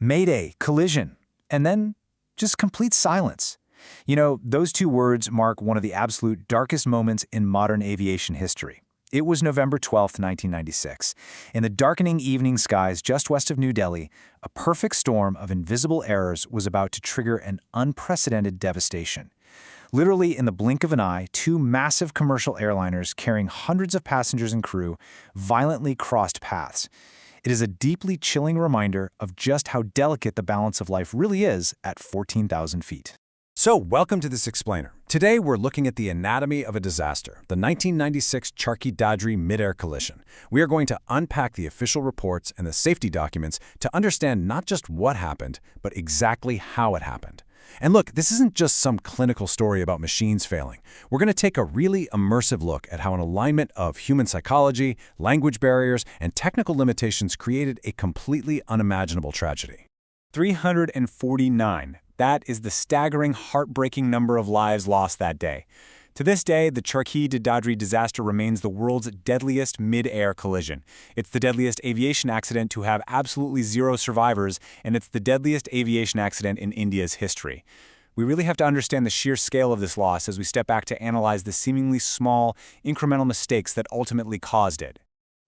Mayday, collision, and then just complete silence. You know, those two words mark one of the absolute darkest moments in modern aviation history. It was November 12, 1996. In the darkening evening skies just west of New Delhi, a perfect storm of invisible errors was about to trigger an unprecedented devastation. Literally in the blink of an eye, two massive commercial airliners carrying hundreds of passengers and crew violently crossed paths. It is a deeply chilling reminder of just how delicate the balance of life really is at 14,000 feet. So, welcome to this explainer. Today, we're looking at the anatomy of a disaster, the 1996 Charkhi-Dadri mid-air collision. We are going to unpack the official reports and the safety documents to understand not just what happened, but exactly how it happened. And look, this isn't just some clinical story about machines failing. We're going to take a really immersive look at how an alignment of human psychology, language barriers, and technical limitations created a completely unimaginable tragedy. 349. That is the staggering, heartbreaking number of lives lost that day. To this day, the Charkhi-Dadri disaster remains the world's deadliest mid-air collision. It's the deadliest aviation accident to have absolutely zero survivors, and it's the deadliest aviation accident in India's history. We really have to understand the sheer scale of this loss as we step back to analyze the seemingly small, incremental mistakes that ultimately caused it.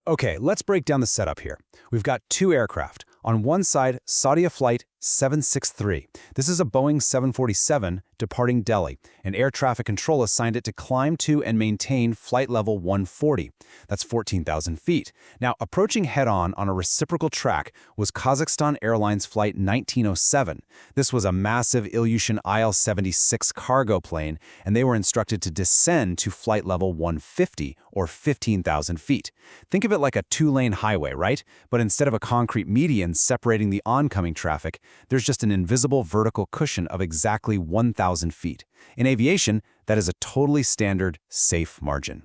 Okay, let's break down the setup here. We've got two aircraft. On one side, Saudi Flight 763. This is a Boeing 747 departing Delhi, and air traffic control assigned it to climb to and maintain flight level 140. That's 14,000 feet. Now, approaching head-on on a reciprocal track was Kazakhstan Airlines Flight 1907. This was a massive Ilyushin IL-76 cargo plane, and they were instructed to descend to flight level 150, or 15,000 feet. Think of it like a two-lane highway, right? But instead of a concrete median separating the oncoming traffic, there's just an invisible vertical cushion of exactly 1,000 feet. In aviation, that is a totally standard, safe margin.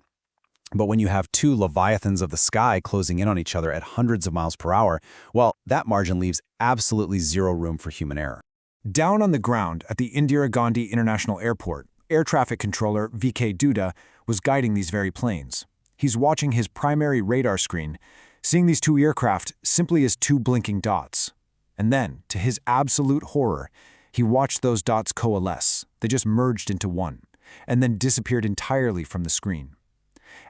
But when you have two leviathans of the sky closing in on each other at hundreds of miles per hour, well, that margin leaves absolutely zero room for human error. Down on the ground at the Indira Gandhi International Airport, air traffic controller VK Duda was guiding these very planes. He's watching his primary radar screen, seeing these two aircraft simply as two blinking dots. And then, to his absolute horror, he watched those dots coalesce. They just merged into one, and then disappeared entirely from the screen.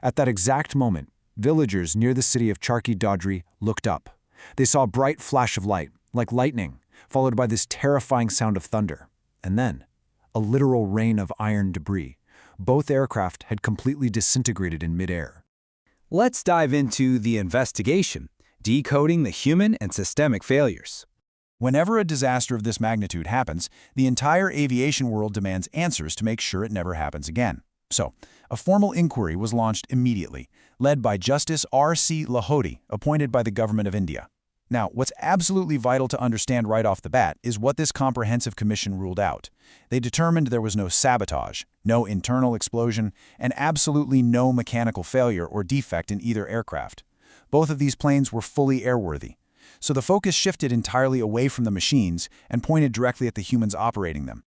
At that exact moment, villagers near the city of Charkhi-Dadri looked up. They saw a bright flash of light, like lightning, followed by this terrifying sound of thunder. And then, a literal rain of iron debris. Both aircraft had completely disintegrated in midair. Let's dive into the investigation, decoding the human and systemic failures. Whenever a disaster of this magnitude happens, the entire aviation world demands answers to make sure it never happens again. So, a formal inquiry was launched immediately, led by Justice R.C. Lahoti, appointed by the government of India. Now, what's absolutely vital to understand right off the bat is what this comprehensive commission ruled out. They determined there was no sabotage, no internal explosion, and absolutely no mechanical failure or defect in either aircraft. Both of these planes were fully airworthy. So the focus shifted entirely away from the machines and pointed directly at the humans operating them.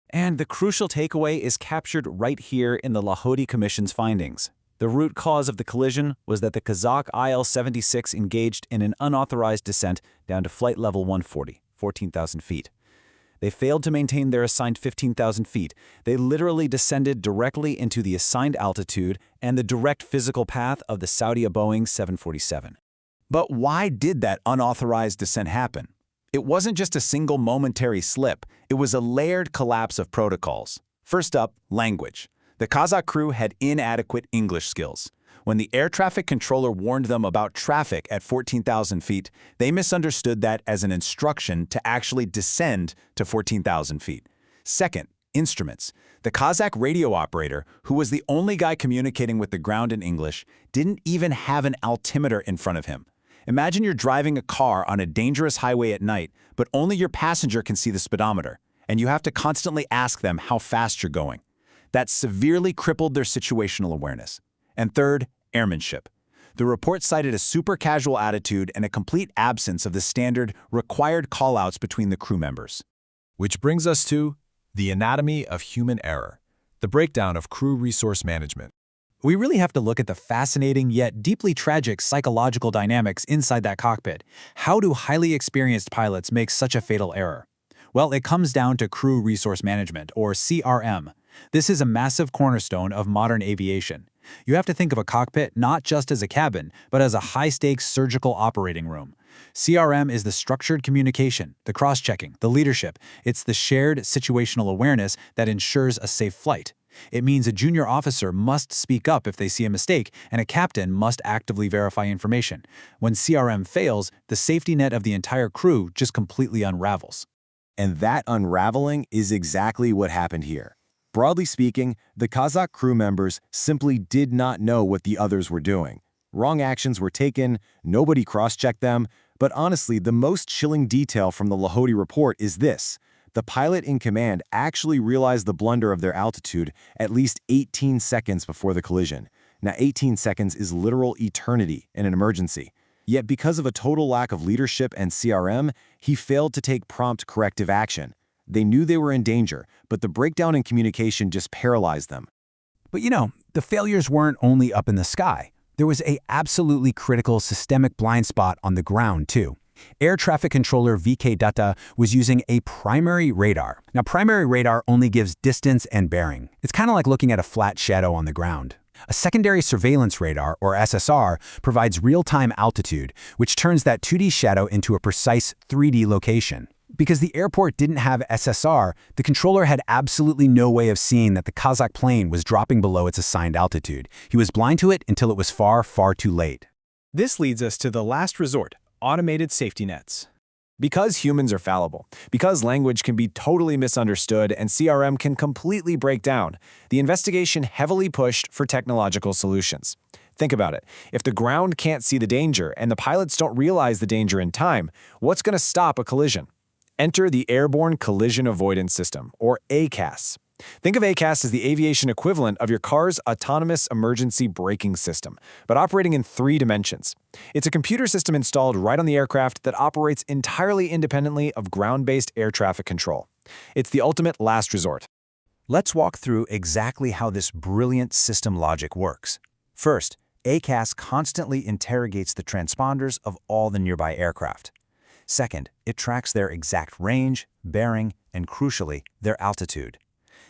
And the crucial takeaway is captured right here in the Lahoti Commission's findings. The root cause of the collision was that the Kazakh IL-76 engaged in an unauthorized descent down to flight level 140, 14,000 feet. They failed to maintain their assigned 15,000 feet. They literally descended directly into the assigned altitude and the direct physical path of the Saudi Boeing 747. But why did that unauthorized descent happen? It wasn't just a single momentary slip, it was a layered collapse of protocols. First up, language. The Kazakh crew had inadequate English skills. When the air traffic controller warned them about traffic at 14,000 feet, they misunderstood that as an instruction to actually descend to 14,000 feet. Second, instruments. The Kazakh radio operator, who was the only guy communicating with the ground in English, didn't even have an altimeter in front of him. Imagine you're driving a car on a dangerous highway at night, but only your passenger can see the speedometer, and you have to constantly ask them how fast you're going. That severely crippled their situational awareness. And third, airmanship. The report cited a super casual attitude and a complete absence of the standard required callouts between the crew members. Which brings us to the anatomy of human error, the breakdown of crew resource management. We really have to look at the fascinating yet deeply tragic psychological dynamics inside that cockpit. How do highly experienced pilots make such a fatal error? Well, it comes down to crew resource management, or CRM. This is a massive cornerstone of modern aviation. You have to think of a cockpit not just as a cabin, but as a high-stakes surgical operating room. CRM is the structured communication, the cross-checking, the leadership. It's the shared situational awareness that ensures a safe flight. It means a junior officer must speak up if they see a mistake, and a captain must actively verify information. When CRM fails, the safety net of the entire crew just completely unravels. And that unraveling is exactly what happened here. Broadly speaking, the Kazakh crew members simply did not know what the others were doing. Wrong actions were taken, nobody cross-checked them, but honestly, the most chilling detail from the Lahoti report is this. The pilot in command actually realized the blunder of their altitude at least 18 seconds before the collision. Now, 18 seconds is literal eternity in an emergency. Yet because of a total lack of leadership and CRM, he failed to take prompt corrective action. They knew they were in danger, but the breakdown in communication just paralyzed them. But the failures weren't only up in the sky. There was a absolutely critical systemic blind spot on the ground, too. Air traffic controller VK Dutta was using a primary radar. Now, primary radar only gives distance and bearing. It's kind of like looking at a flat shadow on the ground. A secondary surveillance radar, or SSR, provides real-time altitude, which turns that 2D shadow into a precise 3D location. Because the airport didn't have SSR, the controller had absolutely no way of seeing that the Kazakh plane was dropping below its assigned altitude. He was blind to it until it was far, far too late. This leads us to the last resort, automated safety nets. Because humans are fallible, because language can be totally misunderstood and CRM can completely break down, the investigation heavily pushed for technological solutions. Think about it. If the ground can't see the danger and the pilots don't realize the danger in time, what's going to stop a collision? Enter the Airborne Collision Avoidance System, or ACAS. Think of ACAS as the aviation equivalent of your car's autonomous emergency braking system, but operating in 3 dimensions. It's a computer system installed right on the aircraft that operates entirely independently of ground-based air traffic control. It's the ultimate last resort. Let's walk through exactly how this brilliant system logic works. First, ACAS constantly interrogates the transponders of all the nearby aircraft. Second, it tracks their exact range, bearing, and crucially, their altitude.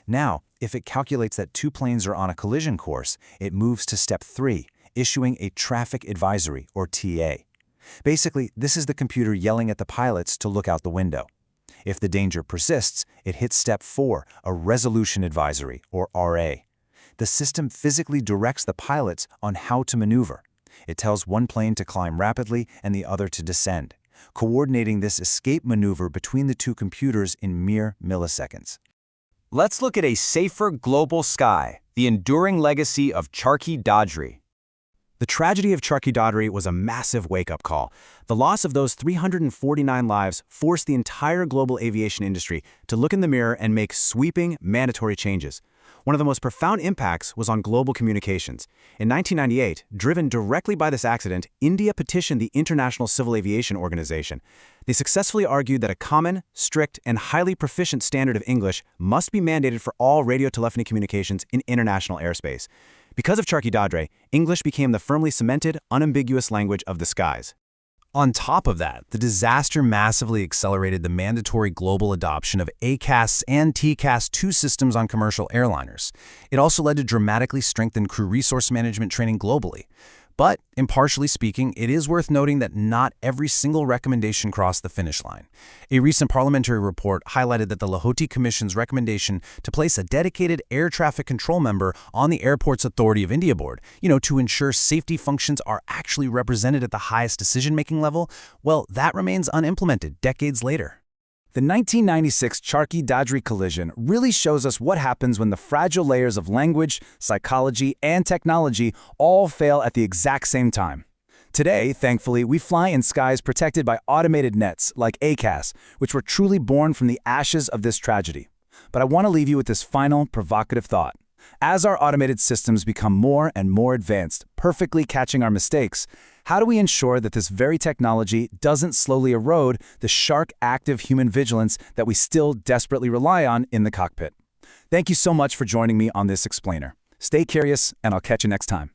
Now, if it calculates that 2 planes are on a collision course, it moves to step 3, issuing a traffic advisory, or TA. Basically, this is the computer yelling at the pilots to look out the window. If the danger persists, it hits step 4, a resolution advisory, or RA. The system physically directs the pilots on how to maneuver. It tells one plane to climb rapidly and the other to descend, coordinating this escape maneuver between the 2 computers in mere milliseconds. Let's look at a safer global sky, the enduring legacy of Charkhi Dadri. The tragedy of Charkhi Dadri was a massive wake-up call. The loss of those 349 lives forced the entire global aviation industry to look in the mirror and make sweeping, mandatory changes. One of the most profound impacts was on global communications. In 1998, driven directly by this accident, India petitioned the International Civil Aviation Organization. They successfully argued that a common, strict, and highly proficient standard of English must be mandated for all radio telephony communications in international airspace. Because of Charkhi Dadri, English became the firmly cemented, unambiguous language of the skies. On top of that, the disaster massively accelerated the mandatory global adoption of ACAS and TCAS 2 systems on commercial airliners. It also led to dramatically strengthened crew resource management training globally. But, impartially speaking, it is worth noting that not every single recommendation crossed the finish line. A recent parliamentary report highlighted that the Lahoti Commission's recommendation to place a dedicated air traffic control member on the Airports Authority of India board, to ensure safety functions are actually represented at the highest decision-making level, well, that remains unimplemented decades later. The 1996 Charkhi Dadri collision really shows us what happens when the fragile layers of language, psychology, and technology all fail at the exact same time. Today, thankfully, we fly in skies protected by automated nets like ACAS, which were truly born from the ashes of this tragedy. But I want to leave you with this final, provocative thought. As our automated systems become more and more advanced, perfectly catching our mistakes, how do we ensure that this very technology doesn't slowly erode the sharp, active human vigilance that we still desperately rely on in the cockpit? Thank you so much for joining me on this explainer. Stay curious, and I'll catch you next time.